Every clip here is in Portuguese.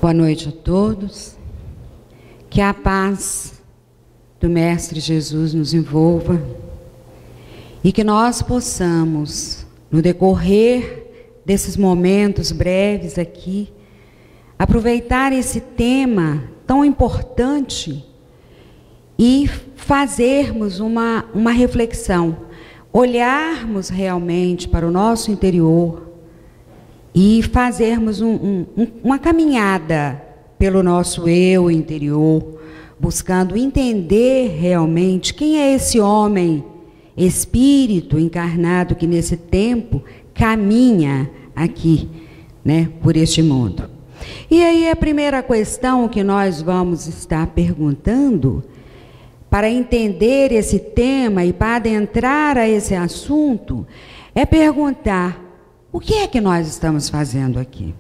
Boa noite a todos. Que a paz do Mestre Jesus nos envolva e que nós possamos, no decorrer desses momentos breves aqui, aproveitar esse tema tão importante e fazermos uma reflexão, olharmos realmente para o nosso interior e fazermos uma caminhada pelo nosso eu interior, buscando entender realmente quem é esse homem, espírito encarnado que nesse tempo caminha aqui, né, por este mundo. E aí a primeira questão que nós vamos estar perguntando, para entender esse tema e para adentrar a esse assunto, é perguntar: o que é que nós estamos fazendo aqui?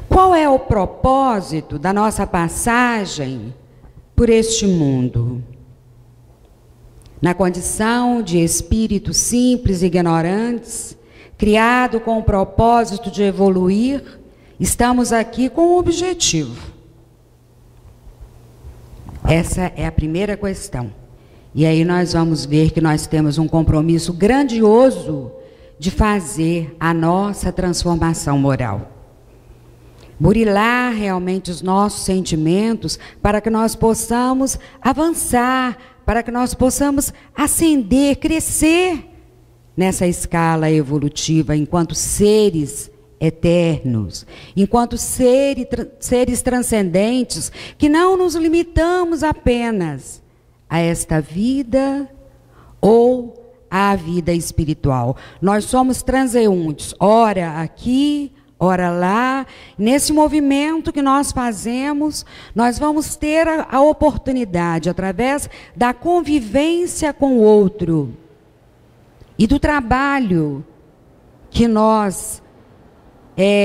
Qual é o propósito da nossa passagem por este mundo? Na condição de espíritos simples e ignorantes, criado com o propósito de evoluir, estamos aqui com um objetivo. Essa é a primeira questão. E aí nós vamos ver que nós temos um compromisso grandioso de fazer a nossa transformação moral. Burilar realmente os nossos sentimentos para que nós possamos avançar, para que nós possamos ascender, crescer nessa escala evolutiva enquanto seres eternos, enquanto seres transcendentes, que não nos limitamos apenas a esta vida ou à vida espiritual. Nós somos transeuntes, ora aqui, ora lá. Nesse movimento que nós fazemos, nós vamos ter a oportunidade, através da convivência com o outro e do trabalho que nós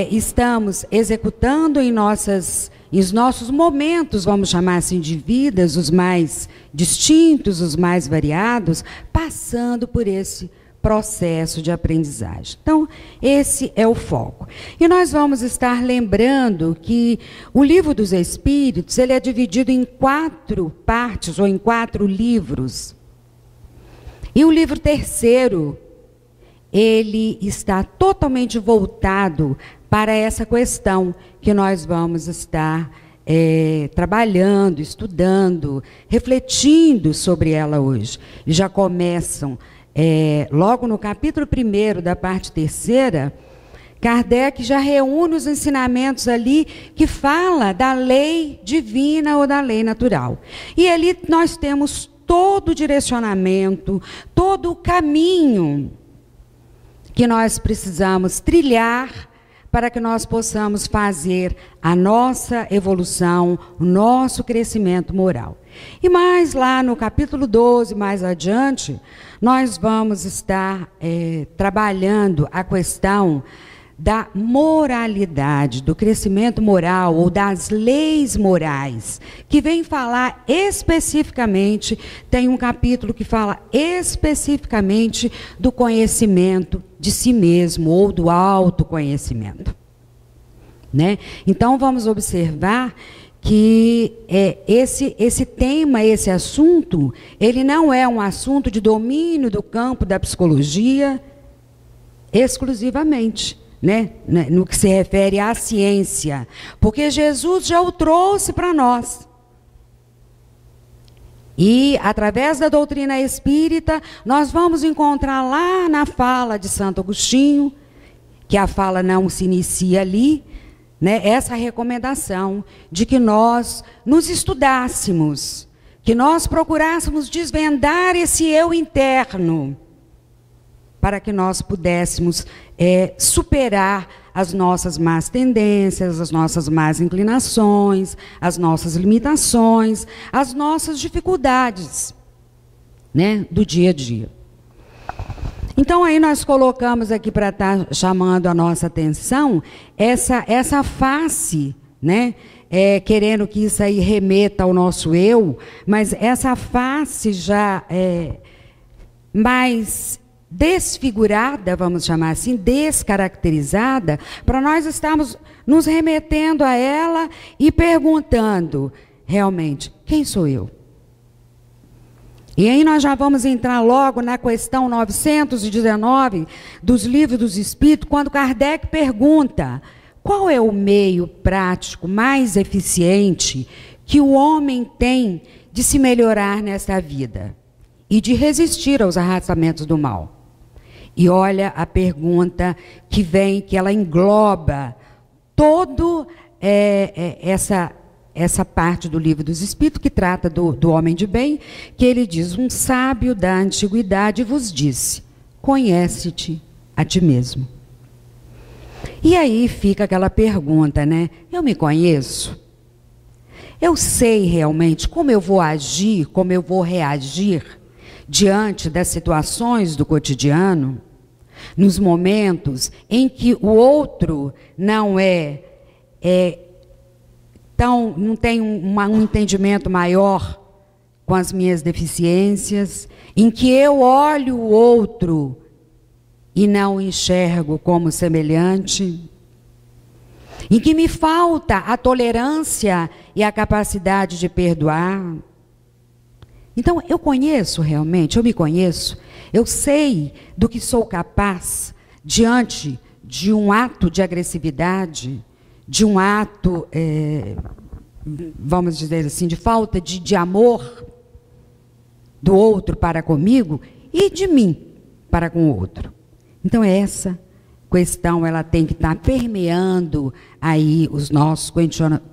estamos executando em nossos momentos, vamos chamar assim, de vidas, os mais distintos, os mais variados, passando por esse processo de aprendizagem. Então, esse é o foco. E nós vamos estar lembrando que o Livro dos Espíritos, ele é dividido em 4 partes, ou em 4 livros. E o livro terceiro, ele está totalmente voltado para essa questão que nós vamos estar trabalhando, estudando, refletindo sobre ela hoje. E já começam, logo no capítulo 1º da parte 3ª, Kardec já reúne os ensinamentos ali que fala da lei divina ou da lei natural. E ali nós temos todo o direcionamento, todo o caminho que nós precisamos trilhar para que nós possamos fazer a nossa evolução, o nosso crescimento moral. E mais lá no capítulo 12, mais adiante, nós vamos estar trabalhando a questão da moralidade, do crescimento moral ou das leis morais, que vem falar especificamente, tem um capítulo que fala especificamente do conhecimento de si mesmo ou do autoconhecimento, né? Então vamos observar que esse tema, esse assunto, ele não é um assunto de domínio do campo da psicologia exclusivamente, né? No que se refere à ciência, porque Jesus já o trouxe para nós. E, através da doutrina espírita, nós vamos encontrar lá na fala de Santo Agostinho, que a fala não se inicia ali, né, essa recomendação de que nós nos estudássemos, que nós procurássemos desvendar esse eu interno, para que nós pudéssemos superar as nossas más tendências, as nossas más inclinações, as nossas limitações, as nossas dificuldades, né, do dia a dia. Então, aí nós colocamos aqui para estar chamando a nossa atenção essa face, né, querendo que isso aí remeta ao nosso eu, mas essa face já mais desfigurada, vamos chamar assim, descaracterizada, para nós estarmos nos remetendo a ela e perguntando, realmente, quem sou eu? E aí nós já vamos entrar logo na questão 919 dos Livros dos Espíritos, quando Kardec pergunta, qual é o meio prático mais eficiente que o homem tem de se melhorar nesta vida e de resistir aos arrastamentos do mal? E olha a pergunta que vem, que ela engloba todo essa parte do Livro dos Espíritos, que trata do homem de bem, que ele diz, um sábio da antiguidade vos disse, conhece-te a ti mesmo. E aí fica aquela pergunta, né? Eu me conheço? Eu sei realmente como eu vou agir, como eu vou reagir diante das situações do cotidiano, nos momentos em que o outro não não tem um entendimento maior com as minhas deficiências, em que eu olho o outro e não o enxergo como semelhante, em que me falta a tolerância e a capacidade de perdoar. Então, eu conheço realmente, eu me conheço, eu sei do que sou capaz diante de um ato de agressividade, de um ato, vamos dizer assim, de falta de amor do outro para comigo e de mim para com o outro. Então, essa questão ela tem que estar permeando aí os nossos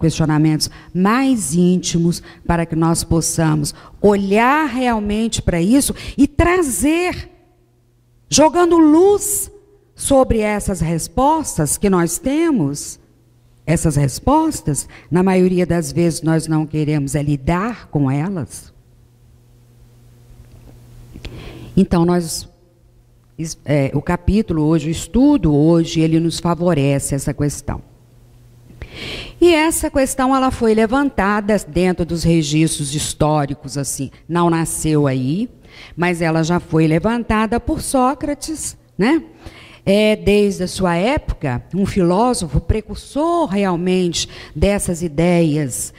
questionamentos mais íntimos para que nós possamos olhar realmente para isso e trazer, jogando luz sobre essas respostas que nós temos. Essas respostas, na maioria das vezes, nós não queremos lidar com elas. Então, o capítulo hoje, o estudo hoje, ele nos favorece essa questão. E essa questão, ela foi levantada dentro dos registros históricos, assim, não nasceu aí, mas ela já foi levantada por Sócrates, né? Desde a sua época, um filósofo precursor realmente dessas ideias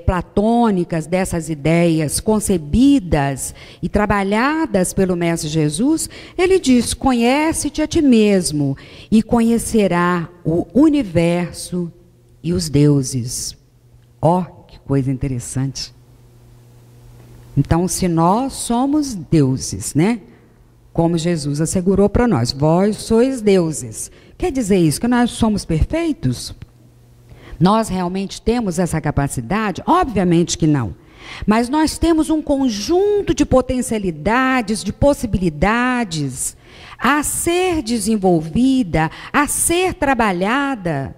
platônicas, dessas ideias concebidas e trabalhadas pelo Mestre Jesus, ele diz, conhece-te a ti mesmo e conhecerá o universo e os deuses. Ó, que coisa interessante. Então, se nós somos deuses, né? Como Jesus assegurou para nós, vós sois deuses. Quer dizer isso, que nós somos perfeitos? Nós realmente temos essa capacidade? Obviamente que não. Mas nós temos um conjunto de potencialidades, de possibilidades a ser desenvolvida, a ser trabalhada,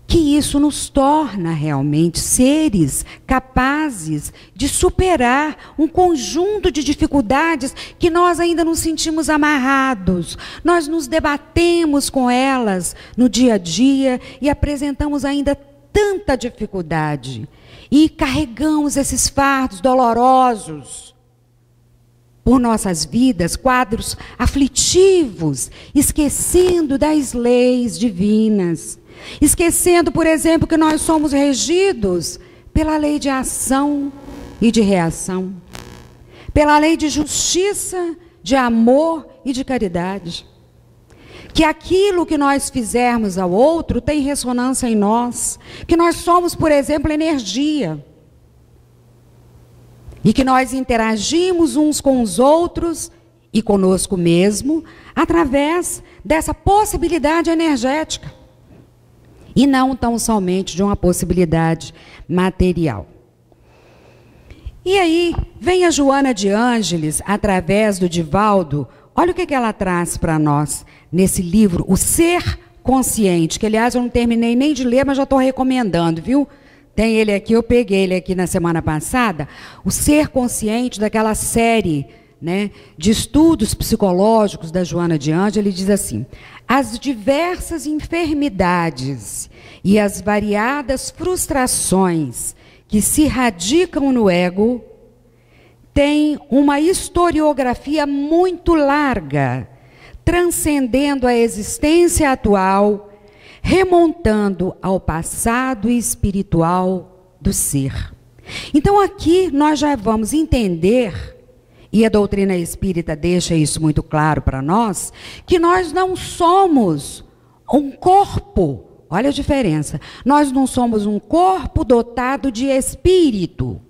que isso nos torna realmente seres capazes de superar um conjunto de dificuldades que nós ainda nos sentimos amarrados. Nós nos debatemos com elas no dia a dia e apresentamos ainda tanta dificuldade. E carregamos esses fardos dolorosos por nossas vidas, quadros aflitivos, esquecendo das leis divinas. Esquecendo, por exemplo, que nós somos regidos pela lei de ação e de reação, pela lei de justiça, de amor e de caridade. Que aquilo que nós fizermos ao outro tem ressonância em nós, que nós somos, por exemplo, energia. E que nós interagimos uns com os outros e conosco mesmo através dessa possibilidade energética. E não tão somente de uma possibilidade material. E aí, vem a Joana de Ângeles, através do Divaldo, olha o que ela traz para nós nesse livro, O Ser Consciente, que, aliás, eu não terminei nem de ler, mas já estou recomendando, viu? Tem ele aqui, eu peguei ele aqui na semana passada, O Ser Consciente, daquela série, né, de estudos psicológicos da Joana de Ângeles. Ele diz assim, as diversas enfermidades e as variadas frustrações que se radicam no ego tem uma historiografia muito larga, transcendendo a existência atual, remontando ao passado espiritual do ser. Então aqui nós já vamos entender, e a doutrina espírita deixa isso muito claro para nós, que nós não somos um corpo. Olha a diferença. Nós não somos um corpo dotado de espírito.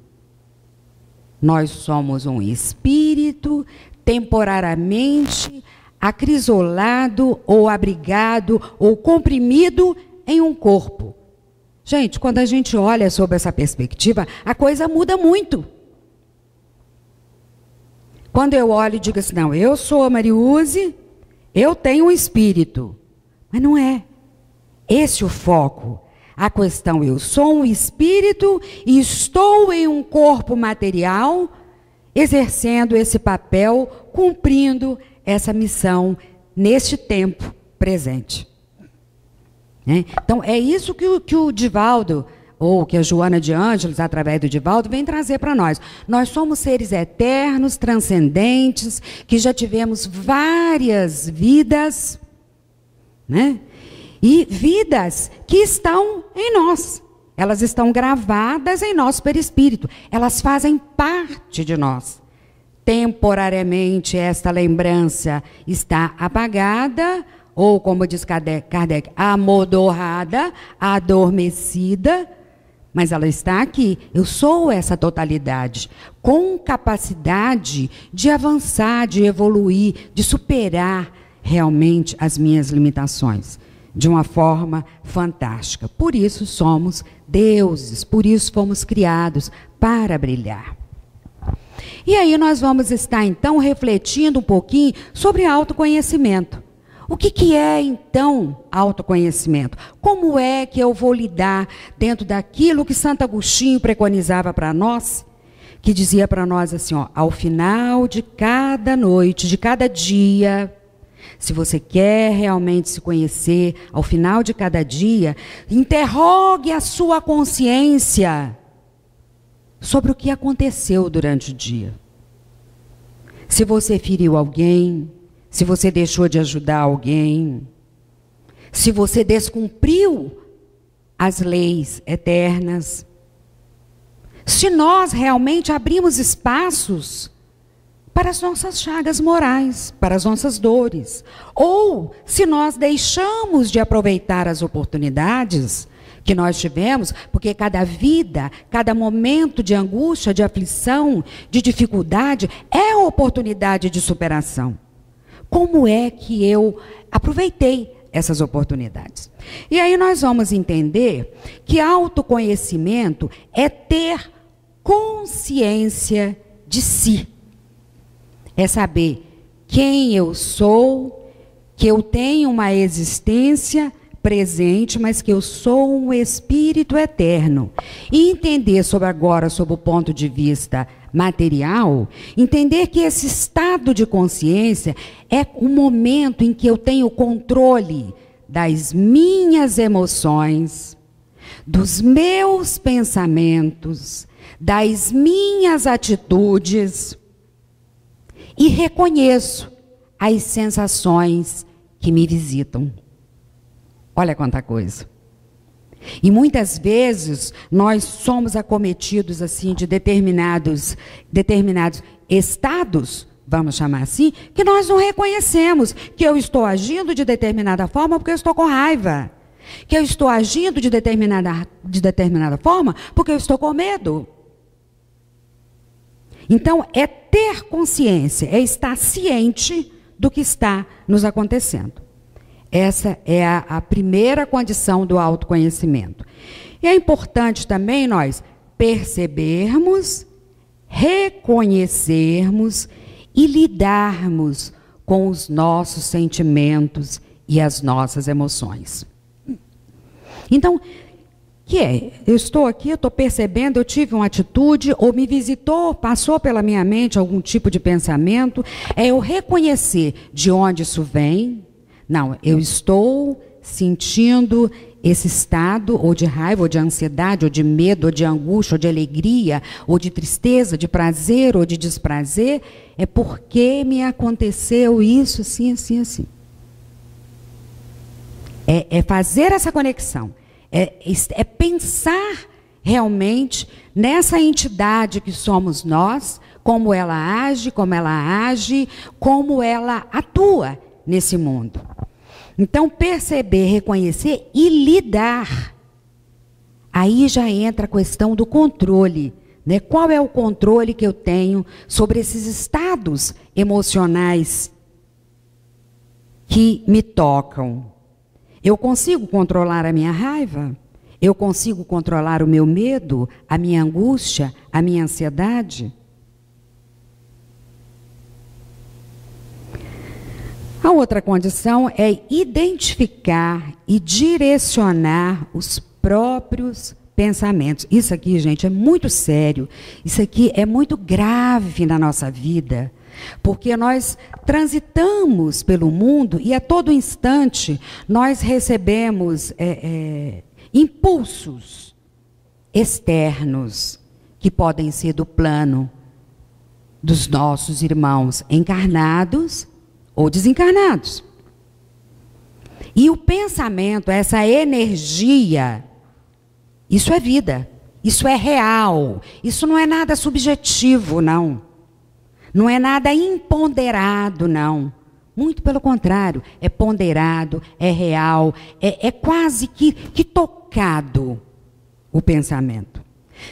Nós somos um espírito temporariamente acrisolado ou abrigado ou comprimido em um corpo. Gente, quando a gente olha sob essa perspectiva, a coisa muda muito. Quando eu olho e digo assim, não, eu sou a Mariuse, eu tenho um espírito. Mas não é esse o foco. A questão, eu sou um espírito e estou em um corpo material, exercendo esse papel, cumprindo essa missão neste tempo presente. Então, é isso que o Divaldo, ou que a Joana de Ângeles, através do Divaldo, vem trazer para nós. Nós somos seres eternos, transcendentes, que já tivemos várias vidas, né? E vidas que estão em nós. Elas estão gravadas em nosso perispírito. Elas fazem parte de nós. Temporariamente, esta lembrança está apagada, ou, como diz Kardec, amodorrada, adormecida, mas ela está aqui. Eu sou essa totalidade, com capacidade de avançar, de evoluir, de superar realmente as minhas limitações, de uma forma fantástica. Por isso somos deuses, por isso fomos criados para brilhar. E aí nós vamos estar, então, refletindo um pouquinho sobre autoconhecimento. O que é, então, autoconhecimento? Como é que eu vou lidar dentro daquilo que Santo Agostinho preconizava para nós? Que dizia para nós assim, ó, ao final de cada noite, de cada dia, se você quer realmente se conhecer, ao final de cada dia, interrogue a sua consciência sobre o que aconteceu durante o dia. Se você feriu alguém, se você deixou de ajudar alguém, se você descumpriu as leis eternas, se nós realmente abrimos espaços para as nossas chagas morais, para as nossas dores, ou se nós deixamos de aproveitar as oportunidades que nós tivemos, porque cada vida, cada momento de angústia, de aflição, de dificuldade, é oportunidade de superação. Como é que eu aproveitei essas oportunidades? E aí nós vamos entender que autoconhecimento é ter consciência de si. É saber quem eu sou, que eu tenho uma existência presente, mas que eu sou um espírito eterno. E entender agora, sob o ponto de vista material, entender que esse estado de consciência é o momento em que eu tenho controle das minhas emoções, dos meus pensamentos, das minhas atitudes, e reconheço as sensações que me visitam. Olha quanta coisa. E muitas vezes nós somos acometidos assim de determinados estados, vamos chamar assim, que nós não reconhecemos que eu estou agindo de determinada forma porque eu estou com raiva, que eu estou agindo de determinada forma porque eu estou com medo. Então, é ter consciência, é estar ciente do que está nos acontecendo. Essa é a primeira condição do autoconhecimento. E é importante também nós percebermos, reconhecermos e lidarmos com os nossos sentimentos e as nossas emoções. Então, eu estou aqui, eu estou percebendo, eu tive uma atitude, ou me visitou, passou pela minha mente algum tipo de pensamento, é eu reconhecer de onde isso vem. Não, eu estou sentindo esse estado, ou de raiva, ou de ansiedade, ou de medo, ou de angústia, ou de alegria, ou de tristeza, de prazer, ou de desprazer, é porque me aconteceu isso, assim, assim, assim. É fazer essa conexão, é pensar realmente nessa entidade que somos nós, como ela age, como ela atua nesse mundo. Então, perceber, reconhecer e lidar. Aí já entra a questão do controle, né? Qual é o controle que eu tenho sobre esses estados emocionais que me tocam? Eu consigo controlar a minha raiva? Eu consigo controlar o meu medo, a minha angústia, a minha ansiedade? A outra condição é identificar e direcionar os próprios pensamentos. Isso aqui, gente, é muito sério. Isso aqui é muito grave na nossa vida. Porque nós transitamos pelo mundo e a todo instante nós recebemos impulsos externos que podem ser do plano dos nossos irmãos encarnados ou desencarnados. E o pensamento, essa energia, isso é vida, isso é real, isso não é nada subjetivo, não. Não é nada imponderado, não. Muito pelo contrário, é ponderado, é real, é quase que tocado o pensamento.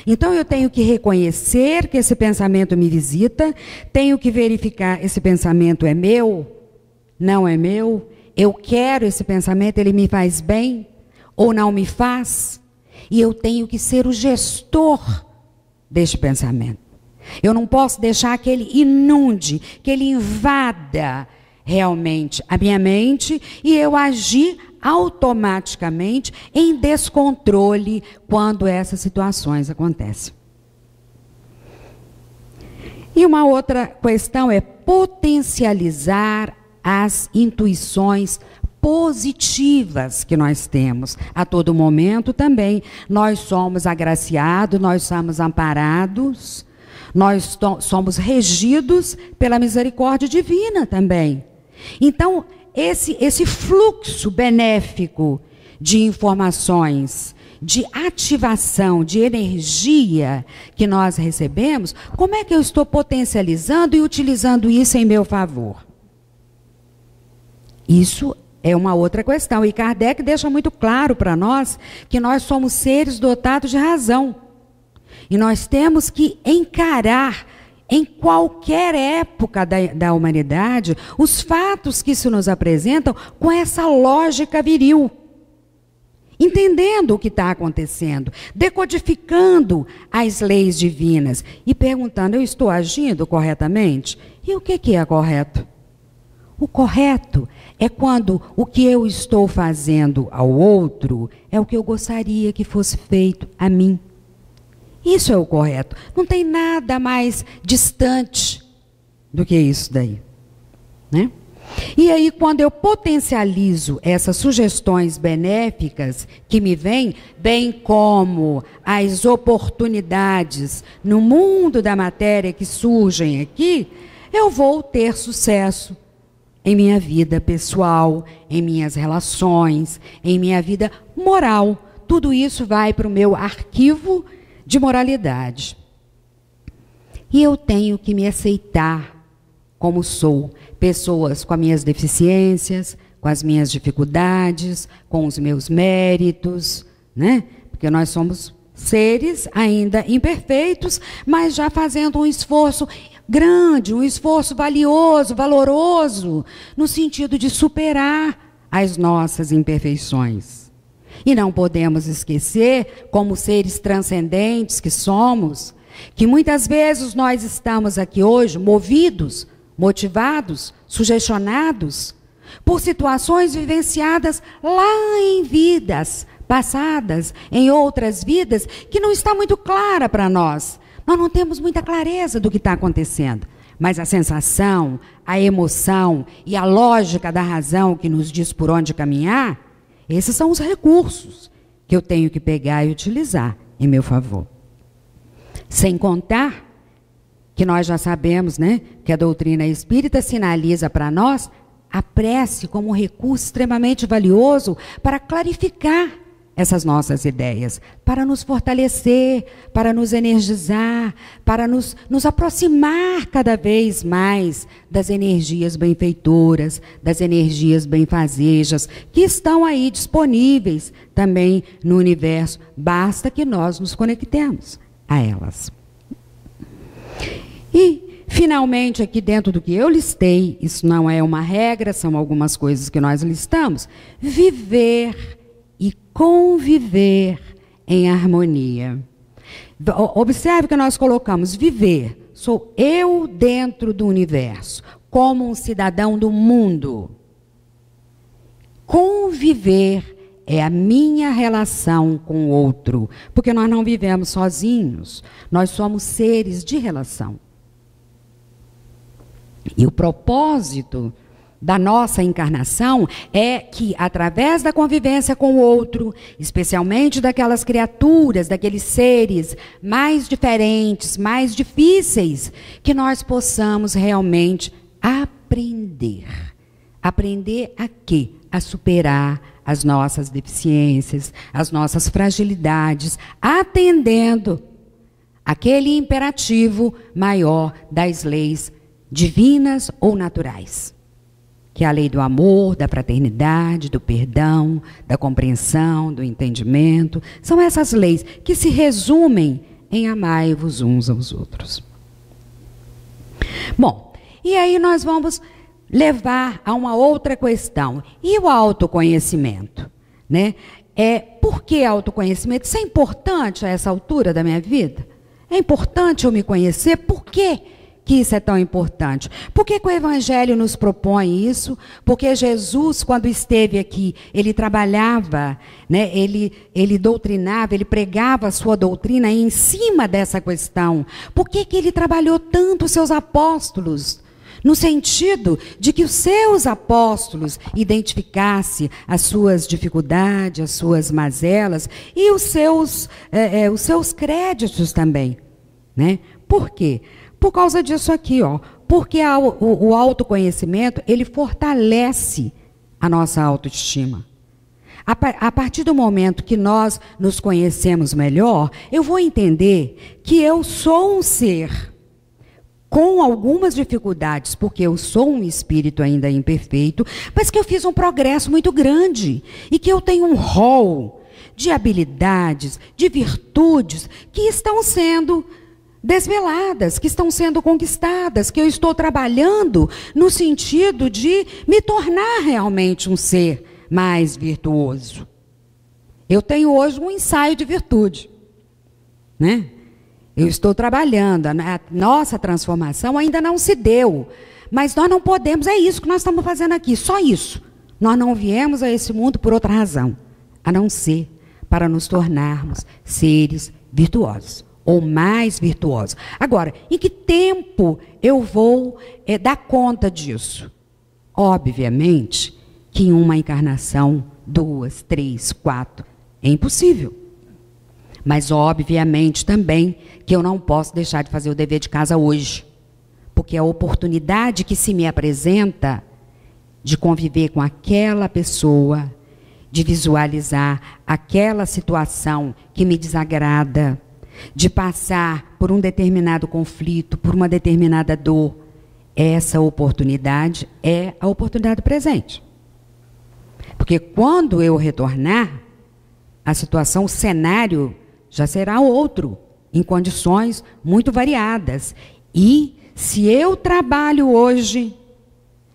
Então eu tenho que reconhecer que esse pensamento me visita, tenho que verificar, esse pensamento é meu, não é meu, eu quero esse pensamento, ele me faz bem ou não me faz, e eu tenho que ser o gestor deste pensamento. Eu não posso deixar que ele inunde, que ele invada realmente a minha mente e eu agir automaticamente em descontrole quando essas situações acontecem. E uma outra questão é potencializar as intuições positivas que nós temos. A todo momento também nós somos agraciados, nós somos amparados, nós somos regidos pela misericórdia divina também. Então, esse fluxo benéfico de informações, de ativação, de energia que nós recebemos, como é que eu estou potencializando e utilizando isso em meu favor? Isso é uma outra questão. E Kardec deixa muito claro para nós que nós somos seres dotados de razão. E nós temos que encarar, em qualquer época da humanidade, os fatos que se nos apresentam com essa lógica viril. Entendendo o que está acontecendo, decodificando as leis divinas e perguntando, eu estou agindo corretamente? E o que é correto? O correto é quando o que eu estou fazendo ao outro é o que eu gostaria que fosse feito a mim. Isso é o correto. Não tem nada mais distante do que isso daí, né? E aí, quando eu potencializo essas sugestões benéficas que me vêm, bem como as oportunidades no mundo da matéria que surgem aqui, eu vou ter sucesso em minha vida pessoal, em minhas relações, em minha vida moral. Tudo isso vai para o meu arquivo de moralidade. E eu tenho que me aceitar como sou. Pessoas com as minhas deficiências, com as minhas dificuldades, com os meus méritos, né? Porque nós somos seres ainda imperfeitos, mas já fazendo um esforço grande, um esforço valioso, valoroso, no sentido de superar as nossas imperfeições. E não podemos esquecer, como seres transcendentes que somos, que muitas vezes nós estamos aqui hoje movidos, motivados, sugestionados por situações vivenciadas lá em vidas passadas, em outras vidas, que não está muito clara para nós. Nós não temos muita clareza do que está acontecendo. Mas a sensação, a emoção e a lógica da razão que nos diz por onde caminhar, Esses são os recursos que eu tenho que pegar e utilizar em meu favor. Sem contar que nós já sabemos, né, que a doutrina espírita sinaliza para nós a prece como um recurso extremamente valioso para clarificar essas nossas ideias, para nos fortalecer, para nos energizar, para nos aproximar cada vez mais das energias benfeitoras, das energias benfazejas, que estão aí disponíveis também no universo. Basta que nós nos conectemos a elas. E, finalmente, aqui dentro do que eu listei, isso não é uma regra, são algumas coisas que nós listamos, viver e conviver em harmonia. Observe que nós colocamos viver, sou eu dentro do universo, como um cidadão do mundo. Conviver é a minha relação com o outro, porque nós não vivemos sozinhos, nós somos seres de relação. E o propósito da nossa encarnação é que, através da convivência com o outro, especialmente daquelas criaturas, daqueles seres mais diferentes, mais difíceis, que nós possamos realmente aprender. Aprender a quê? A superar as nossas deficiências, as nossas fragilidades, atendendo aquele imperativo maior das leis divinas ou naturais, que é a lei do amor, da fraternidade, do perdão, da compreensão, do entendimento. São essas leis que se resumem em amai-vos uns aos outros. Bom, e aí nós vamos levar a uma outra questão. E o autoconhecimento, né? Por que autoconhecimento? Isso é importante a essa altura da minha vida? É importante eu me conhecer? Por quê que isso é tão importante? Por que o Evangelho nos propõe isso? Porque Jesus, quando esteve aqui, ele trabalhava, né? ele doutrinava, ele pregava a sua doutrina em cima dessa questão. Por que ele trabalhou tanto os seus apóstolos? No sentido de que os seus apóstolos identificassem as suas dificuldades, as suas mazelas e os seus créditos também, né? Por quê? Por causa disso aqui, ó. Porque o autoconhecimento, ele fortalece a nossa autoestima. A partir do momento que nós nos conhecemos melhor, eu vou entender que eu sou um ser com algumas dificuldades, porque eu sou um espírito ainda imperfeito, mas que eu fiz um progresso muito grande e que eu tenho um rol de habilidades, de virtudes que estão sendo desveladas, que estão sendo conquistadas, que eu estou trabalhando no sentido de me tornar realmente um ser mais virtuoso. Eu tenho hoje um ensaio de virtude, né? Eu estou trabalhando, a nossa transformação ainda não se deu, mas nós não podemos, é isso que nós estamos fazendo aqui, só isso. Nós não viemos a esse mundo por outra razão, a não ser para nos tornarmos seres virtuosos, ou mais virtuosos. Agora, em que tempo eu vou dar conta disso? Obviamente que em uma encarnação, 2, 3, 4, é impossível. Mas, obviamente, também que eu não posso deixar de fazer o dever de casa hoje. Porque a oportunidade que se me apresenta de conviver com aquela pessoa, de visualizar aquela situação que me desagrada, de passar por um determinado conflito, por uma determinada dor, essa oportunidade é a oportunidade presente. Porque quando eu retornar, a situação, o cenário já será outro, em condições muito variadas. E se eu trabalho hoje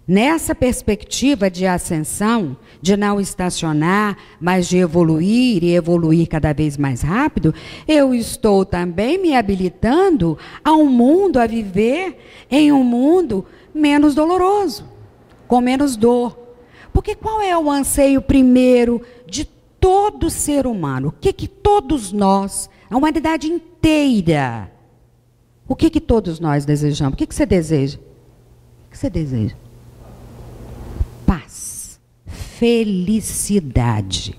nessa perspectiva de ascensão, de não estacionar, mas de evoluir e evoluir cada vez mais rápido, eu estou também me habilitando a viver em um mundo menos doloroso, com menos dor. Porque qual é o anseio primeiro de todo ser humano? O que todos nós, a humanidade inteira, o que todos nós desejamos? O que você deseja? O que você deseja? Paz, felicidade.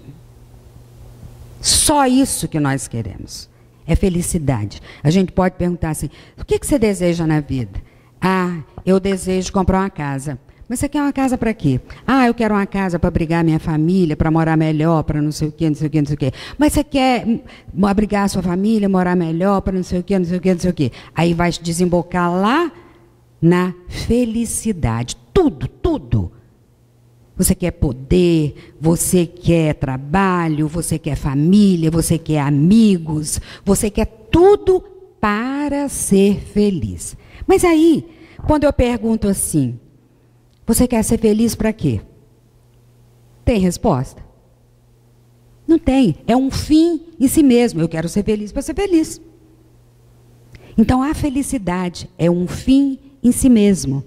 Só isso que nós queremos. É felicidade. A gente pode perguntar assim, o que você deseja na vida? Ah, eu desejo comprar uma casa. Mas você quer uma casa para quê? Ah, eu quero uma casa para abrigar minha família, para morar melhor, para não sei o quê, não sei o quê, não sei o quê. Mas você quer abrigar a sua família, morar melhor, para não sei o quê, não sei o quê, não sei o quê. Aí vai desembocar lá na felicidade. Tudo, tudo. Você quer poder, você quer trabalho, você quer família, você quer amigos, você quer tudo para ser feliz. Mas aí, quando eu pergunto assim, você quer ser feliz para quê? Tem resposta? Não tem. É um fim em si mesmo. Eu quero ser feliz para ser feliz. Então, a felicidade é um fim em si mesmo.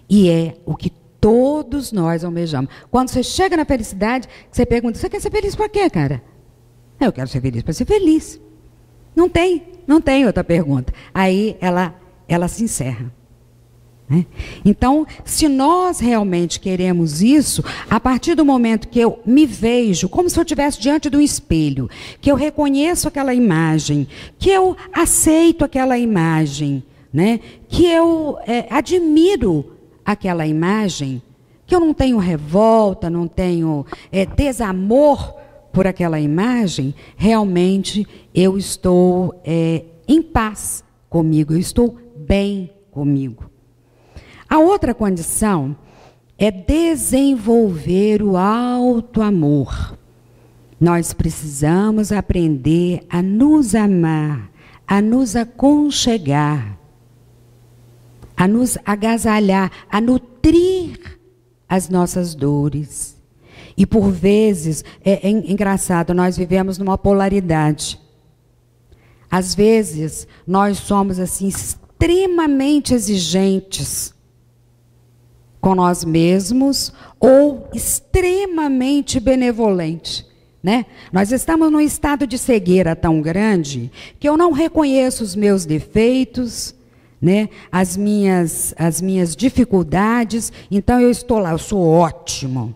E é o que todos nós almejamos. Quando você chega na felicidade, você pergunta, você quer ser feliz para quê, cara? Eu quero ser feliz para ser feliz. Não tem outra pergunta. Aí ela se encerra. Então, se nós realmente queremos isso, a partir do momento que eu me vejo como se eu estivesse diante de um espelho, que eu reconheço aquela imagem, que eu aceito aquela imagem, né? Que eu admiro aquela imagem, que eu não tenho revolta, não tenho desamor por aquela imagem, realmente eu estou em paz comigo, eu estou bem comigo. A outra condição é desenvolver o auto-amor. Nós precisamos aprender a nos amar, a nos aconchegar, a nos agasalhar, a nutrir as nossas dores. E por vezes, é engraçado, nós vivemos numa polaridade. Às vezes, nós somos assim extremamente exigentes com nós mesmos ou extremamente benevolente, né? Nós estamos num estado de cegueira tão grande que eu não reconheço os meus defeitos, né? As minhas dificuldades, então eu estou lá, eu sou ótimo.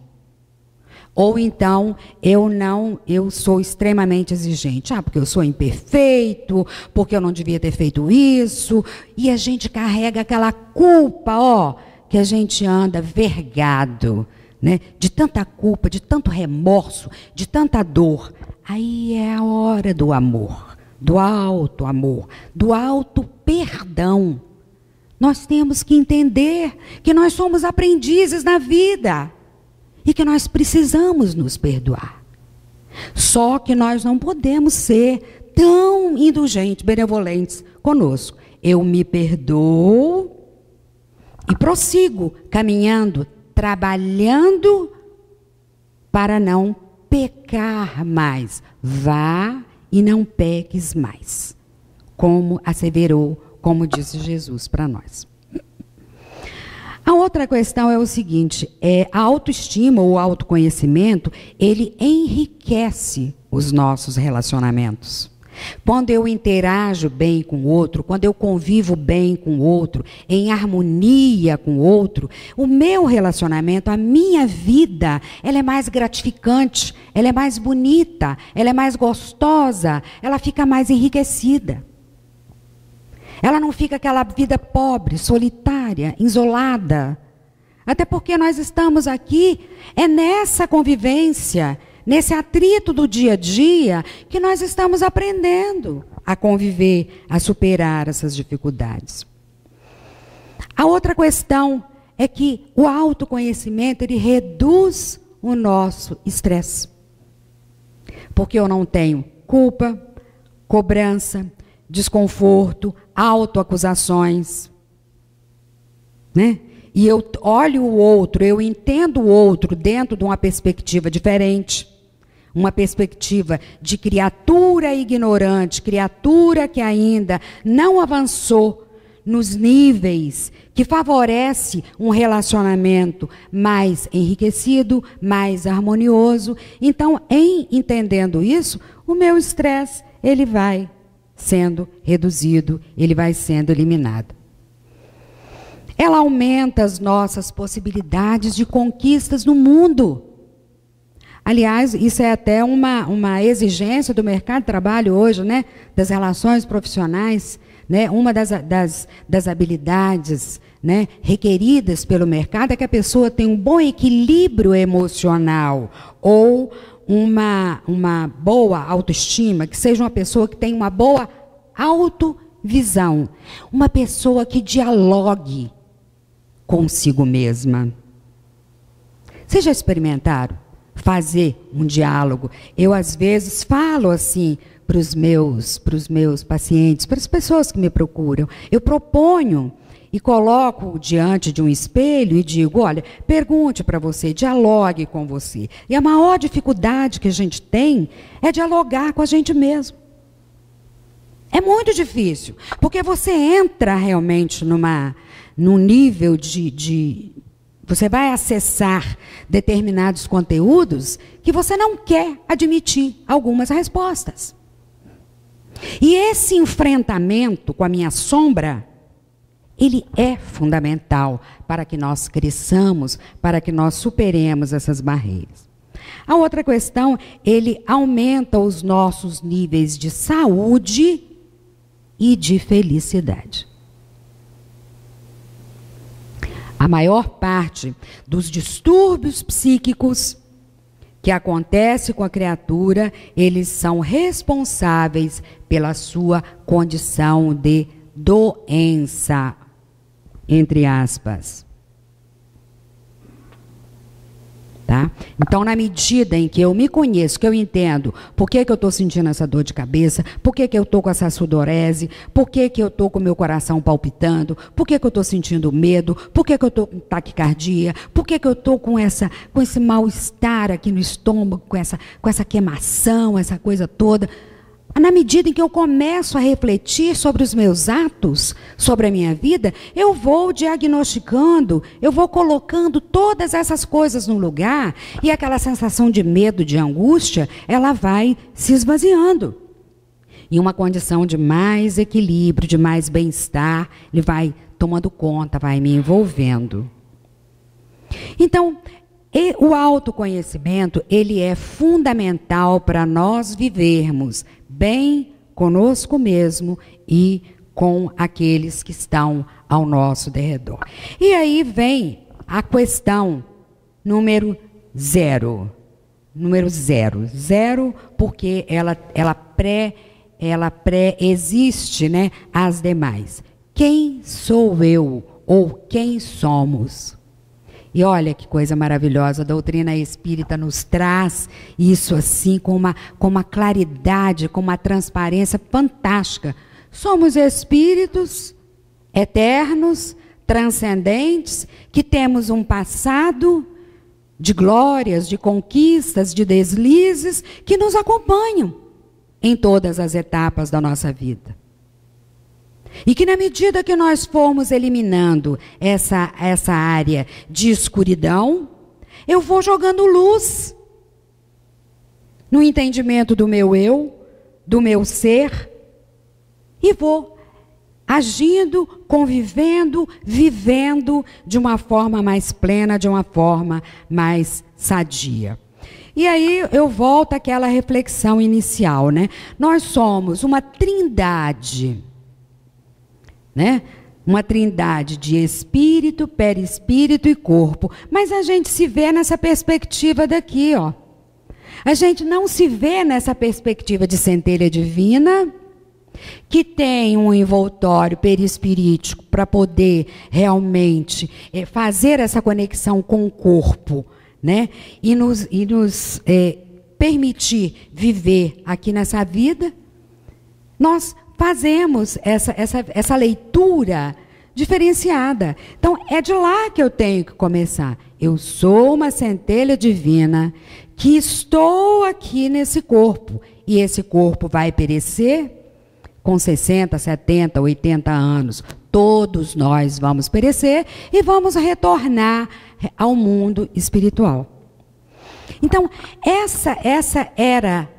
Ou então eu sou extremamente exigente. Ah, porque eu sou imperfeito, porque eu não devia ter feito isso, e a gente carrega aquela culpa, ó, que a gente anda vergado, né? De tanta culpa, de tanto remorso, de tanta dor. Aí é a hora do amor, do auto-amor, do auto-perdão. Nós temos que entender que nós somos aprendizes na vida e que nós precisamos nos perdoar. Só que nós não podemos ser tão indulgentes, benevolentes conosco. Eu me perdoo e prossigo caminhando, trabalhando para não pecar mais. Vá e não peques mais. Como asseverou, como disse Jesus para nós. A outra questão é o seguinte, a autoestima ou o autoconhecimento, ele enriquece os nossos relacionamentos. Quando eu interajo bem com o outro, quando eu convivo bem com o outro, em harmonia com o outro, o meu relacionamento, a minha vida, ela é mais gratificante, ela é mais bonita, ela é mais gostosa, ela fica mais enriquecida. Ela não fica aquela vida pobre, solitária, isolada. Até porque nós estamos aqui, é nessa convivência, nesse atrito do dia a dia, que nós estamos aprendendo a conviver, a superar essas dificuldades. A outra questão é que o autoconhecimento, ele reduz o nosso estresse. Porque eu não tenho culpa, cobrança, desconforto, autoacusações, né? E eu olho o outro, eu entendo o outro dentro de uma perspectiva diferente, uma perspectiva de criatura ignorante, criatura que ainda não avançou nos níveis que favorece um relacionamento mais enriquecido, mais harmonioso. Então, em entendendo isso, o meu estresse, ele vai sendo reduzido, ele vai sendo eliminado. Ela aumenta as nossas possibilidades de conquistas no mundo. Aliás, isso é até uma exigência do mercado de trabalho hoje, né? Das relações profissionais, né? Uma das habilidades, né, requeridas pelo mercado é que a pessoa tenha um bom equilíbrio emocional ou uma boa autoestima, que seja uma pessoa que tenha uma boa autovisão, uma pessoa que dialogue consigo mesma. Vocês já experimentaram fazer um diálogo? Eu, às vezes, falo assim para os meus pacientes, para as pessoas que me procuram. Eu proponho e coloco diante de um espelho e digo, olha, pergunte para você, dialogue com você. E a maior dificuldade que a gente tem é dialogar com a gente mesmo. É muito difícil, porque você entra realmente num nível você vai acessar determinados conteúdos que você não quer admitir algumas respostas. E esse enfrentamento com a minha sombra, ele é fundamental para que nós cresçamos, para que nós superemos essas barreiras. A outra questão, ele aumenta os nossos níveis de saúde e de felicidade. A maior parte dos distúrbios psíquicos que acontece com a criatura, eles são responsáveis pela sua condição de doença, entre aspas. Tá? Então, na medida em que eu me conheço, que eu entendo por que eu estou sentindo essa dor de cabeça, por que eu estou com essa sudorese, por que eu estou com o meu coração palpitando, por que eu estou sentindo medo, por que eu estou com taquicardia, por que eu estou com esse mal-estar aqui no estômago, com essa queimação, essa coisa toda. Na medida em que eu começo a refletir sobre os meus atos, sobre a minha vida, eu vou diagnosticando, eu vou colocando todas essas coisas no lugar, e aquela sensação de medo, de angústia, ela vai se esvaziando. Em uma condição de mais equilíbrio, de mais bem-estar, ele vai tomando conta, vai me envolvendo. Então, o autoconhecimento, ele é fundamental para nós vivermos bem conosco mesmo e com aqueles que estão ao nosso derredor. E aí vem a questão número 0. Número 0. 0 porque ela pré-existe, né, às demais. Quem sou eu ou quem somos? E olha que coisa maravilhosa, a doutrina espírita nos traz isso assim com uma claridade, com uma transparência fantástica. Somos espíritos eternos, transcendentes, que temos um passado de glórias, de conquistas, de deslizes, que nos acompanham em todas as etapas da nossa vida. E que na medida que nós formos eliminando essa área de escuridão, eu vou jogando luz no entendimento do meu eu, do meu ser, e vou agindo, convivendo, vivendo de uma forma mais plena, de uma forma mais sadia. E aí eu volto àquela reflexão inicial, né? Nós somos uma trindade, né? Uma trindade de espírito, perispírito e corpo. Mas a gente se vê nessa perspectiva daqui, ó. A gente não se vê nessa perspectiva de centelha divina, que tem um envoltório perispirítico para poder realmente fazer essa conexão com o corpo, né? E nos permitir viver aqui nessa vida. Nós fazemos essa leitura diferenciada. Então, é de lá que eu tenho que começar. Eu sou uma centelha divina que estou aqui nesse corpo. E esse corpo vai perecer com 60, 70, 80 anos. Todos nós vamos perecer e vamos retornar ao mundo espiritual. Então, essa era...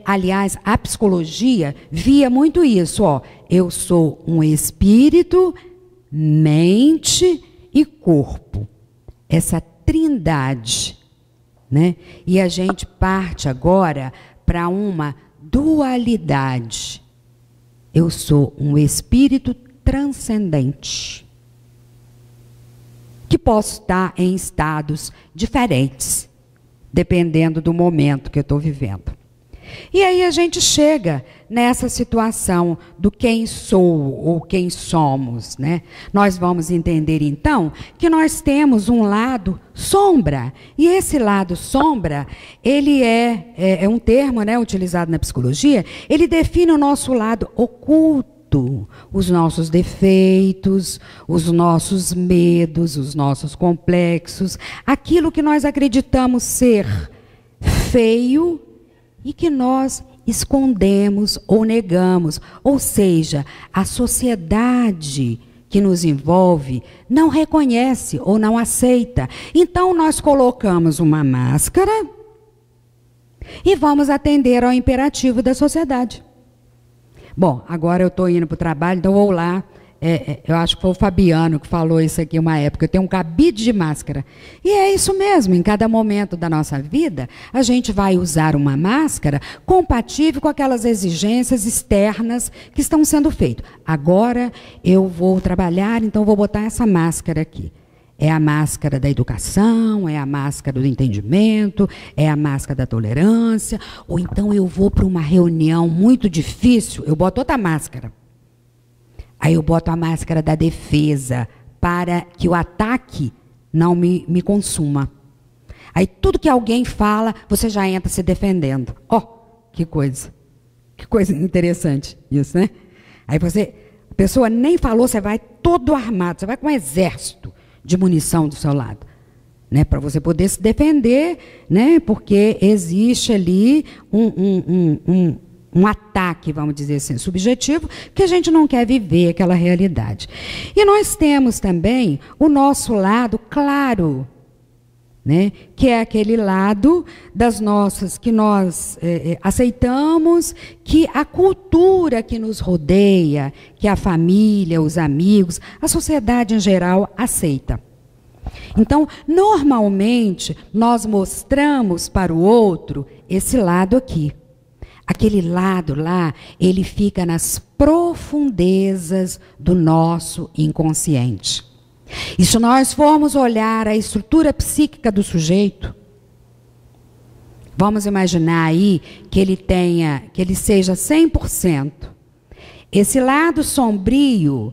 aliás, a psicologia via muito isso, ó. Eu sou um espírito, mente e corpo. Essa trindade né? E a gente parte agora para uma dualidade. Eu sou um espírito transcendente, que posso estar em estados diferentes, dependendo do momento que eu estou vivendo. E aí a gente chega nessa situação do quem sou ou quem somos, né? Nós vamos entender então que nós temos um lado sombra. E esse lado sombra, ele é um termo, né, utilizado na psicologia, ele define o nosso lado oculto, os nossos defeitos, os nossos medos, os nossos complexos, aquilo que nós acreditamos ser feio e que nós escondemos ou negamos. Ou seja, a sociedade que nos envolve não reconhece ou não aceita. Então nós colocamos uma máscara e vamos atender ao imperativo da sociedade. Bom, agora eu estou indo para o trabalho, então vou lá. Eu acho que foi o Fabiano que falou isso aqui uma época. Eu tenho um cabide de máscara. E é isso mesmo, em cada momento da nossa vida, a gente vai usar uma máscara compatível com aquelas exigências externas que estão sendo feitas. Agora eu vou trabalhar, então vou botar essa máscara aqui. É a máscara da educação, é a máscara do entendimento, é a máscara da tolerância. Ou então eu vou para uma reunião muito difícil, eu boto outra máscara. Aí eu boto a máscara da defesa para que o ataque não me consuma. Aí tudo que alguém fala, você já entra se defendendo. Ó, que coisa interessante isso, né? Aí a pessoa nem falou, você vai todo armado, você vai com um exército de munição do seu lado, né? Para você poder se defender, né? Porque existe ali um ataque, vamos dizer assim, subjetivo, que a gente não quer viver aquela realidade. E nós temos também o nosso lado claro, né? Que é aquele lado das nossas, que nós aceitamos, que a cultura que nos rodeia, que a família, os amigos, a sociedade em geral aceita. Então, normalmente, nós mostramos para o outro esse lado aqui. Aquele lado lá, ele fica nas profundezas do nosso inconsciente. E se nós formos olhar a estrutura psíquica do sujeito, vamos imaginar aí que ele seja 100%. Esse lado sombrio,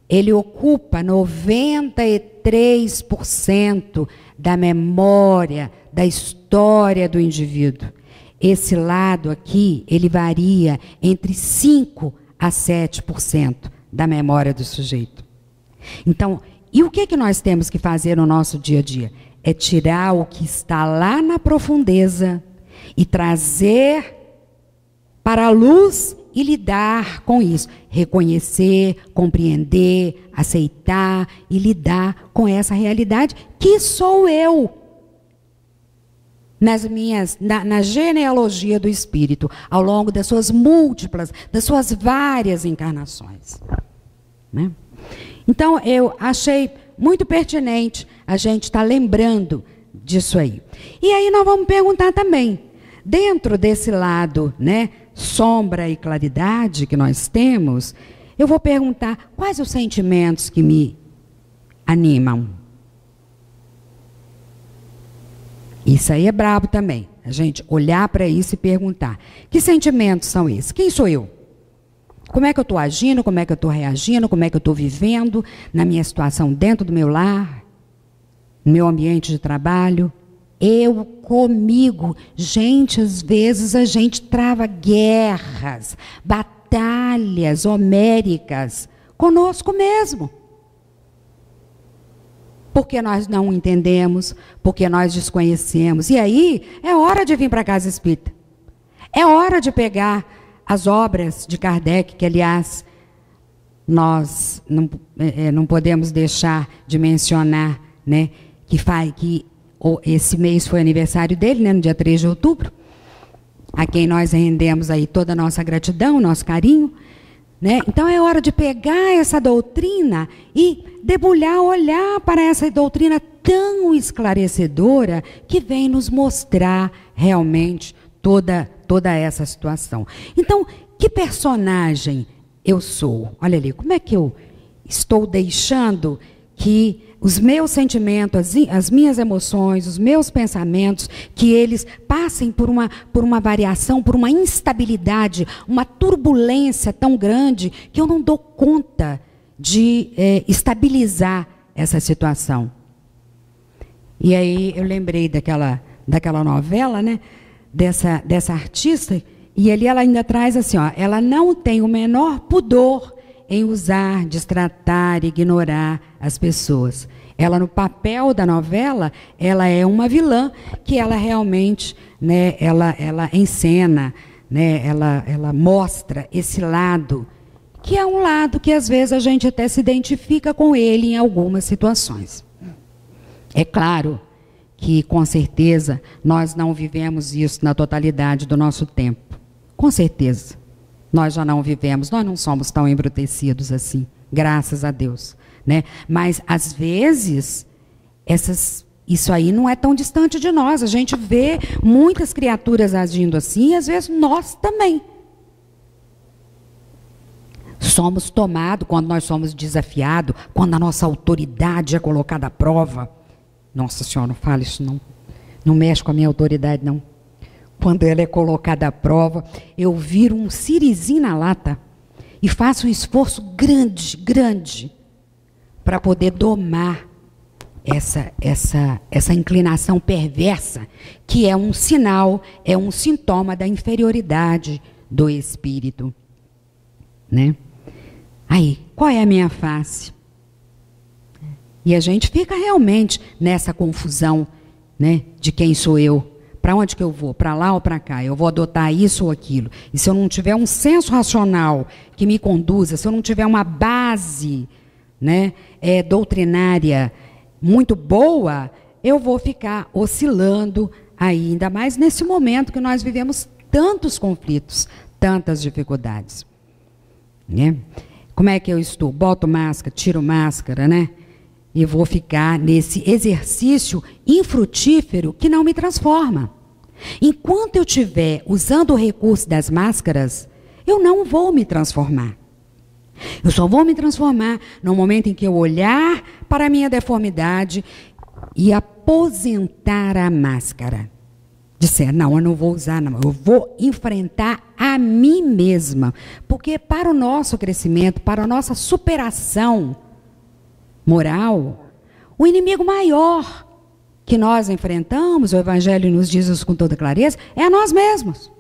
ele ocupa 93% da memória, da história do indivíduo. Esse lado aqui, ele varia entre 5% a 7% da memória do sujeito. Então, e o que nós temos que fazer no nosso dia a dia? É tirar o que está lá na profundeza e trazer para a luz e lidar com isso. Reconhecer, compreender, aceitar e lidar com essa realidade que sou eu. Na genealogia do espírito, ao longo das suas múltiplas, das suas várias encarnações. Né? Então, eu achei muito pertinente a gente estar lembrando disso aí. E aí nós vamos perguntar também, dentro desse lado, né, sombra e claridade que nós temos, eu vou perguntar quais os sentimentos que me animam. Isso aí é brabo também, a gente olhar para isso e perguntar, que sentimentos são esses? Quem sou eu? Como é que eu estou agindo, como é que eu estou reagindo, como é que eu estou vivendo na minha situação dentro do meu lar, no meu ambiente de trabalho? Eu comigo. Gente, às vezes a gente trava guerras, batalhas homéricas conosco mesmo. Porque nós não entendemos, porque nós desconhecemos. E aí, é hora de vir para a casa espírita. É hora de pegar as obras de Kardec, que, aliás, nós não podemos deixar de mencionar, né, que esse mês foi aniversário dele, né, no dia 3 de outubro, a quem nós rendemos aí toda a nossa gratidão, nosso carinho. Né? Então é hora de pegar essa doutrina e debulhar, olhar para essa doutrina tão esclarecedora que vem nos mostrar realmente toda essa situação. Então, que personagem eu sou? Olha ali, como é que eu estou deixando que os meus sentimentos, as minhas emoções, os meus pensamentos, que eles passem por uma variação, por uma instabilidade, uma turbulência tão grande que eu não dou conta de estabilizar essa situação. E aí eu lembrei daquela novela, né? Dessa artista, e ali ela ainda traz assim, ó, ela não tem o menor pudor em usar, destratar, ignorar as pessoas. Ela, no papel da novela, ela é uma vilã que ela realmente, né, ela encena, né, ela mostra esse lado, que é um lado que às vezes a gente até se identifica com ele em algumas situações. É claro que, com certeza, nós não vivemos isso na totalidade do nosso tempo. Com certeza. Nós já não vivemos, nós não somos tão embrutecidos assim, graças a Deus, né? Mas, às vezes, isso aí não é tão distante de nós. A gente vê muitas criaturas agindo assim, e às vezes nós também. Somos tomados quando nós somos desafiados, quando a nossa autoridade é colocada à prova. Nossa Senhora, não fala isso não. Não mexe com a minha autoridade, não. Quando ela é colocada à prova, eu viro um sirizinho na lata e faço um esforço grande, para poder domar essa inclinação perversa, que é um sinal, é um sintoma da inferioridade do espírito. Né? Aí, qual é a minha face? E a gente fica realmente nessa confusão, né, de quem sou eu. Para onde que eu vou? Para lá ou para cá? Eu vou adotar isso ou aquilo? E se eu não tiver um senso racional que me conduza, se eu não tiver uma base, né, doutrinária muito boa, eu vou ficar oscilando aí, ainda mais nesse momento que nós vivemos tantos conflitos, tantas dificuldades. Né? Como é que eu estou? Boto máscara, tiro máscara, né? E vou ficar nesse exercício infrutífero que não me transforma. Enquanto eu estiver usando o recurso das máscaras, eu não vou me transformar. Eu só vou me transformar no momento em que eu olhar para a minha deformidade e aposentar a máscara. Disser, não, eu não vou usar, não. Eu vou enfrentar a mim mesma. Porque para o nosso crescimento, para a nossa superação moral, o inimigo maior que nós enfrentamos, o Evangelho nos diz isso com toda clareza, é a nós mesmos,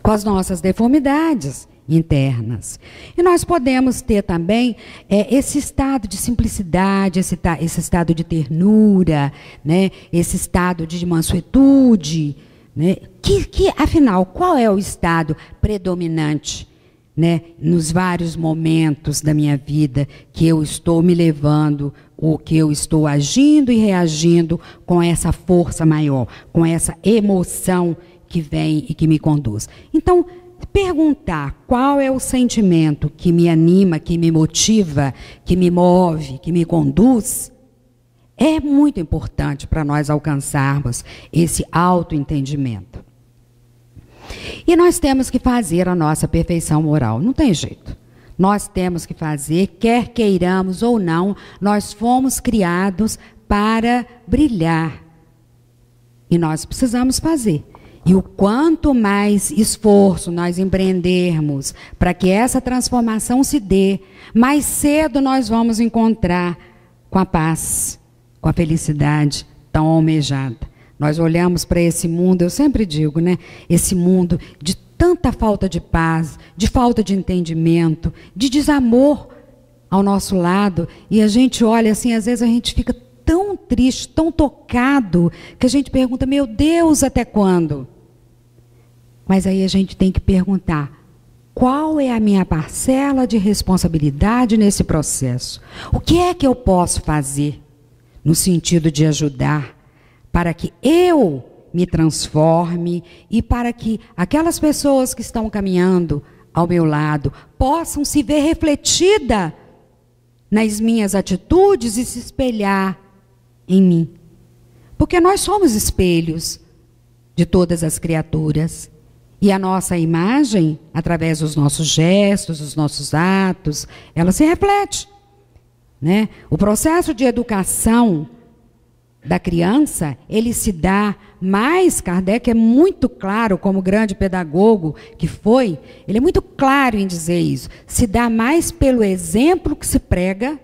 com as nossas deformidades internas. E nós podemos ter também esse estado de simplicidade, esse estado de ternura, né? Esse estado de mansuetude, né? Que afinal, qual é o estado predominante, né, nos vários momentos da minha vida que eu estou me levando, ou que eu estou agindo e reagindo com essa força maior, com essa emoção que vem e que me conduz? Então, perguntar qual é o sentimento que me anima, que me motiva, que me move, que me conduz, é muito importante para nós alcançarmos esse autoentendimento. E nós temos que fazer a nossa perfeição moral, não tem jeito. Nós temos que fazer, quer queiramos ou não, nós fomos criados para brilhar. E nós precisamos fazer. E o quanto mais esforço nós empreendermos para que essa transformação se dê, mais cedo nós vamos encontrar com a paz, com a felicidade tão almejada. Nós olhamos para esse mundo, eu sempre digo, né? Esse mundo de tanta falta de paz, de falta de entendimento, de desamor ao nosso lado, e a gente olha assim, às vezes a gente fica tão triste, tão tocado, que a gente pergunta, meu Deus, até quando? Mas aí a gente tem que perguntar, qual é a minha parcela de responsabilidade nesse processo? O que é que eu posso fazer no sentido de ajudar para que eu me transforme e para que aquelas pessoas que estão caminhando ao meu lado possam se ver refletida nas minhas atitudes e se espelhar em mim. Porque nós somos espelhos de todas as criaturas. E a nossa imagem, através dos nossos gestos, dos nossos atos, ela se reflete, né? O processo de educação da criança, ele se dá mais, Kardec é muito claro, como grande pedagogo que foi, ele é muito claro em dizer isso, se dá mais pelo exemplo que se prega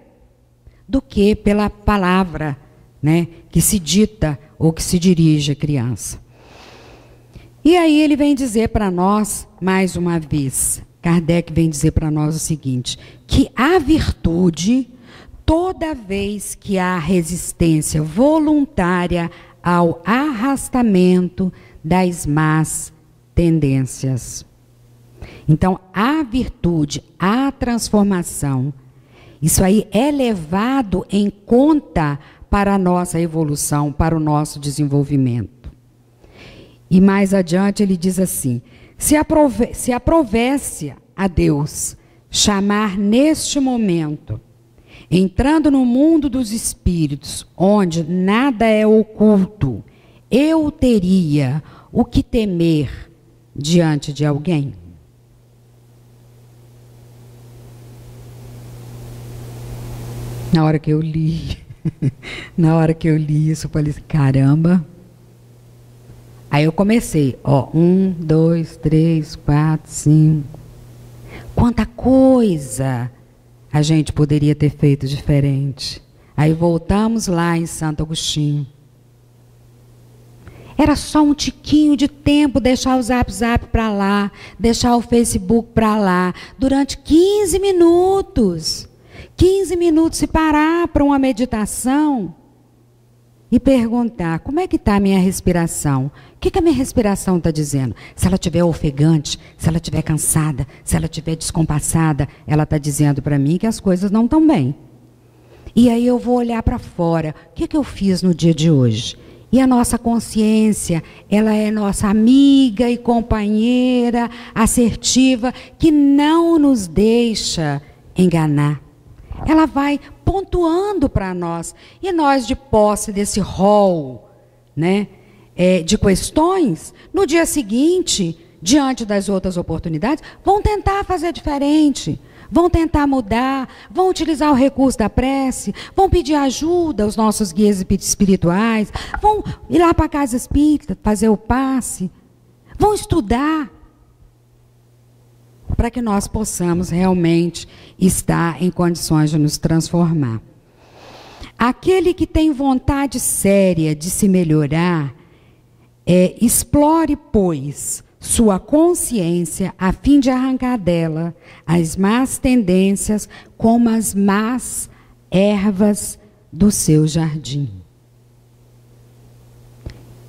do que pela palavra, né, que se dita ou que se dirige à criança. E aí ele vem dizer para nós, mais uma vez, Kardec vem dizer para nós o seguinte, que a virtude, toda vez que há resistência voluntária ao arrastamento das más tendências. Então, a virtude, a transformação, isso aí é levado em conta para a nossa evolução, para o nosso desenvolvimento. E mais adiante ele diz assim, se aprovesse a Deus chamar neste momento, entrando no mundo dos espíritos, onde nada é oculto, eu teria o que temer diante de alguém? Na hora que eu li isso, eu falei, caramba. Aí eu comecei, 1, 2, 3, 4, 5. Quanta coisa a gente poderia ter feito diferente. Aí voltamos lá em Santo Agostinho. Era só um tiquinho de tempo deixar o Zap para lá, deixar o Facebook para lá, durante 15 minutos. 15 minutos se parar para uma meditação e perguntar, como é que está a minha respiração? O que a minha respiração está dizendo? Se ela estiver ofegante, se ela estiver cansada, se ela estiver descompassada, ela está dizendo para mim que as coisas não estão bem. E aí eu vou olhar para fora. O que eu fiz no dia de hoje? E a nossa consciência, ela é nossa amiga e companheira assertiva, que não nos deixa enganar. Ela vai pontuando para nós. E nós, de posse desse rol, né, de questões, no dia seguinte, diante das outras oportunidades, vão tentar fazer diferente, vão tentar mudar, vão utilizar o recurso da prece, vão pedir ajuda aos nossos guias espirituais, vão ir lá para a casa espírita, fazer o passe, vão estudar, para que nós possamos realmente estar em condições de nos transformar. Aquele que tem vontade séria de se melhorar, explore, pois, sua consciência a fim de arrancar dela as más tendências como as más ervas do seu jardim.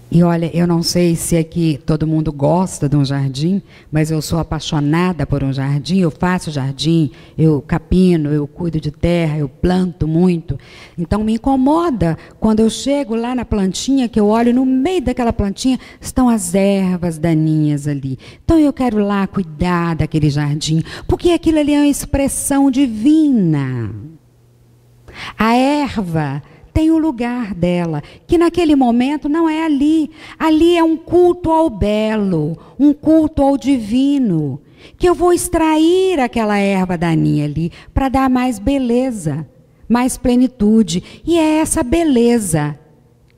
E olha, eu não sei se aqui todo mundo gosta de um jardim, mas eu sou apaixonada por um jardim, eu faço jardim, eu capino, eu cuido de terra, eu planto muito. Então me incomoda quando eu chego lá na plantinha, que eu olho no meio daquela plantinha, estão as ervas daninhas ali. Então eu quero lá cuidar daquele jardim, porque aquilo ali é uma expressão divina. A erva tem o lugar dela, que naquele momento não é ali. Ali é um culto ao belo, um culto ao divino, que eu vou extrair aquela erva daninha ali para dar mais beleza, mais plenitude. E é essa beleza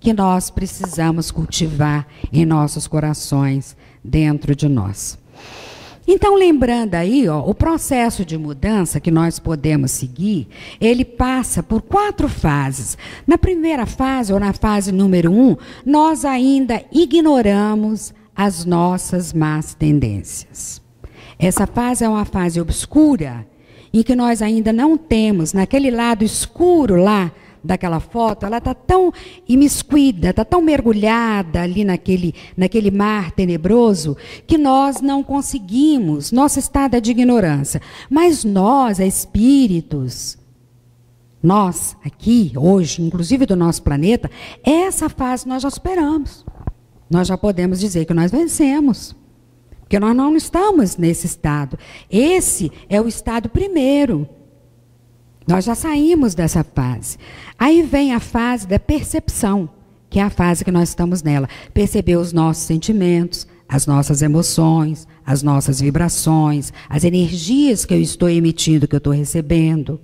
que nós precisamos cultivar em nossos corações, dentro de nós. Então, lembrando aí, o processo de mudança que nós podemos seguir, ele passa por 4 fases. Na primeira fase, ou na fase número 1, nós ainda ignoramos as nossas más tendências. Essa fase é uma fase obscura, em que nós ainda não temos, naquele lado escuro lá, daquela foto, ela está tão imiscuída, está tão mergulhada ali naquele mar tenebroso, que nós não conseguimos, nosso estado é de ignorância. Mas nós, espíritos, nós aqui, hoje, inclusive do nosso planeta, essa fase nós já superamos. Nós já podemos dizer que nós vencemos. Porque nós não estamos nesse estado. Esse é o estado primeiro. Nós já saímos dessa fase. Aí vem a fase da percepção, que é a fase que nós estamos nela. Perceber os nossos sentimentos, as nossas emoções, as nossas vibrações, as energias que eu estou emitindo, que eu estou recebendo.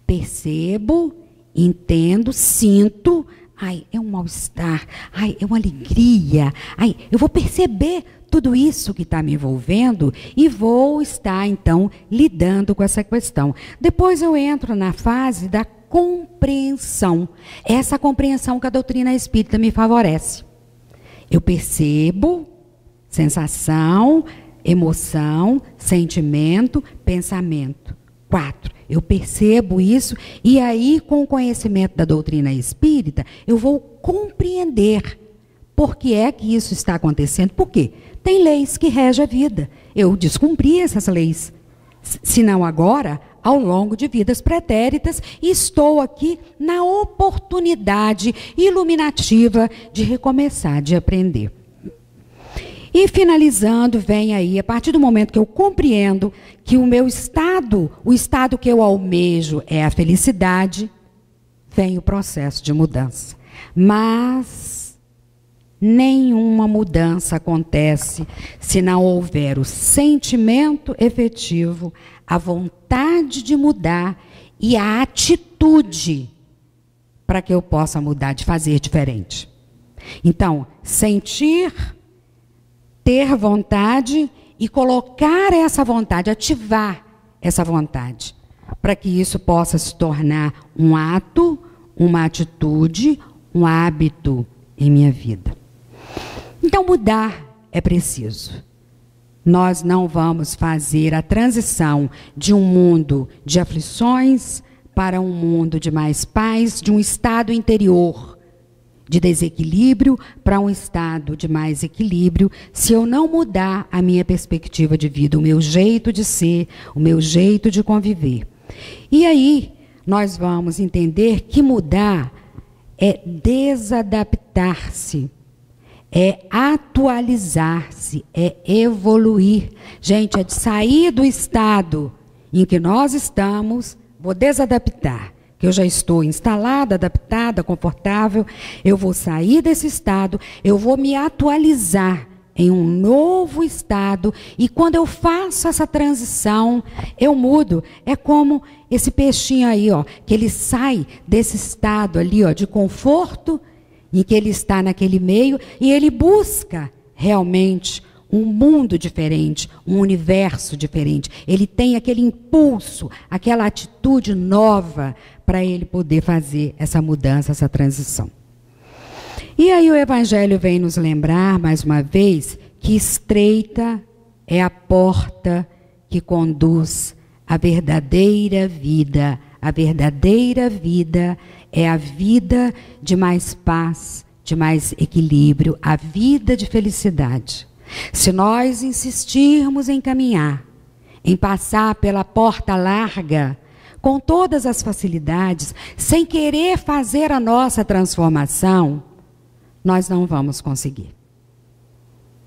Percebo, entendo, sinto. Ai, é um mal-estar. Ai, é uma alegria. Ai, eu vou perceber tudo isso que está me envolvendo e vou estar, então, lidando com essa questão. Depois eu entro na fase da compreensão. Essa compreensão que a doutrina espírita me favorece. Eu percebo sensação, emoção, sentimento, pensamento. 4. Eu percebo isso e aí, com o conhecimento da doutrina espírita, eu vou compreender por que é que isso está acontecendo. Por quê? Tem leis que regem a vida. Eu descumpri essas leis. Se não agora, ao longo de vidas pretéritas, e estou aqui na oportunidade iluminativa de recomeçar, de aprender. E finalizando, vem aí, a partir do momento que eu compreendo que o meu estado, o estado que eu almejo é a felicidade, vem o processo de mudança. Mas nenhuma mudança acontece se não houver o sentimento efetivo, a vontade de mudar e a atitude para que eu possa mudar, de fazer diferente. Então, sentir, ter vontade e colocar essa vontade, ativar essa vontade, para que isso possa se tornar um ato, uma atitude, um hábito em minha vida. Então, mudar é preciso. Nós não vamos fazer a transição de um mundo de aflições para um mundo de mais paz, de um estado interior de desequilíbrio para um estado de mais equilíbrio, se eu não mudar a minha perspectiva de vida, o meu jeito de ser, o meu jeito de conviver. E aí, nós vamos entender que mudar é desadaptar-se, é atualizar-se, é evoluir. Gente, é de sair do estado em que nós estamos, vou desadaptar, que eu já estou instalada, adaptada, confortável, eu vou sair desse estado, eu vou me atualizar em um novo estado, e quando eu faço essa transição, eu mudo. É como esse peixinho aí, ó, que ele sai desse estado ali, ó, de conforto, em que ele está naquele meio, e ele busca realmente um mundo diferente, um universo diferente. Ele tem aquele impulso, aquela atitude nova para ele poder fazer essa mudança, essa transição. E aí o Evangelho vem nos lembrar, mais uma vez, que estreita é a porta que conduz à verdadeira vida. A verdadeira vida é a vida de mais paz, de mais equilíbrio, a vida de felicidade. Se nós insistirmos em caminhar, em passar pela porta larga, com todas as facilidades, sem querer fazer a nossa transformação, nós não vamos conseguir.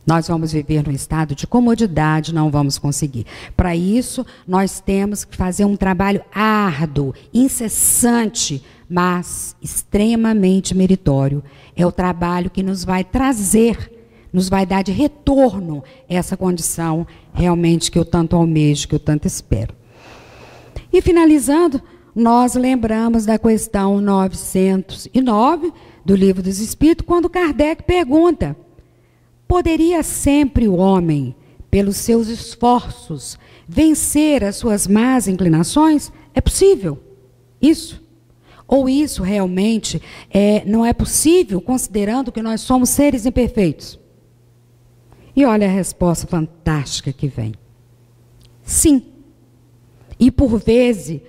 Nós vamos viver num estado de comodidade, não vamos conseguir. Para isso, nós temos que fazer um trabalho árduo, incessante, mas extremamente meritório. É o trabalho que nos vai trazer, nos vai dar de retorno essa condição realmente que eu tanto almejo, que eu tanto espero. E finalizando, nós lembramos da questão 909 do Livro dos Espíritos, quando Kardec pergunta: poderia sempre o homem, pelos seus esforços, vencer as suas más inclinações? É possível isso? Ou isso realmente não é possível, considerando que nós somos seres imperfeitos? E olha a resposta fantástica que vem. Sim. E por vezes,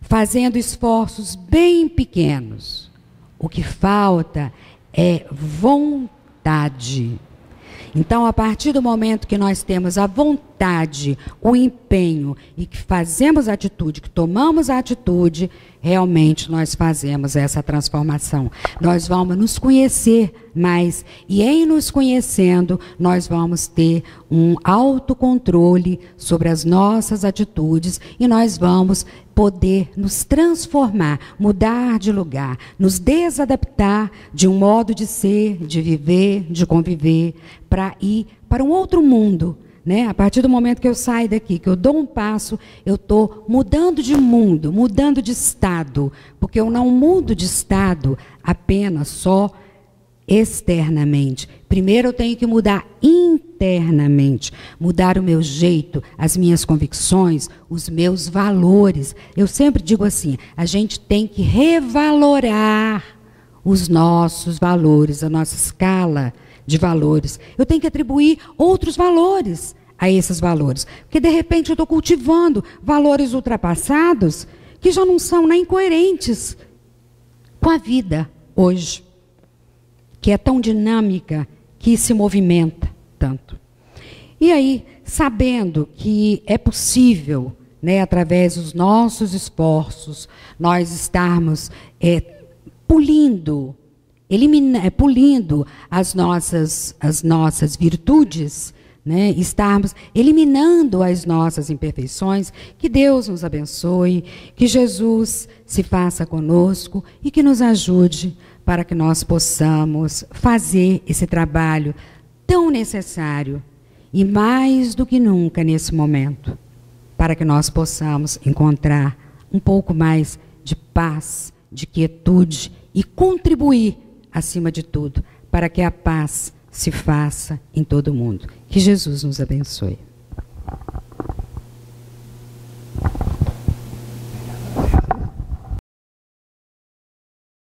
fazendo esforços bem pequenos, o que falta é vontade. Então, a partir do momento que nós temos a vontade, o empenho, e que fazemos a atitude, que tomamos a atitude, realmente nós fazemos essa transformação. Nós vamos nos conhecer mais e em nos conhecendo, nós vamos ter um autocontrole sobre as nossas atitudes e nós vamos poder nos transformar, mudar de lugar, nos desadaptar de um modo de ser, de viver, de conviver, para ir para um outro mundo. Né? A partir do momento que eu saio daqui, que eu dou um passo, eu estou mudando de mundo, mudando de estado. Porque eu não mudo de estado apenas só externamente. Primeiro eu tenho que mudar internamente. Mudar o meu jeito, as minhas convicções, os meus valores. Eu sempre digo assim, a gente tem que revalorar os nossos valores, a nossa escala de valores. Eu tenho que atribuir outros valores a esses valores. Porque, de repente, eu estou cultivando valores ultrapassados que já não são nem coerentes com a vida hoje, que é tão dinâmica, que se movimenta tanto. E aí, sabendo que é possível, né, através dos nossos esforços, nós estarmos pulindo as nossas virtudes, né? Estarmos eliminando as nossas imperfeições, que Deus nos abençoe, que Jesus se faça conosco e que nos ajude para que nós possamos fazer esse trabalho tão necessário e mais do que nunca nesse momento, para que nós possamos encontrar um pouco mais de paz, de quietude e contribuir acima de tudo, para que a paz se faça em todo o mundo. Que Jesus nos abençoe.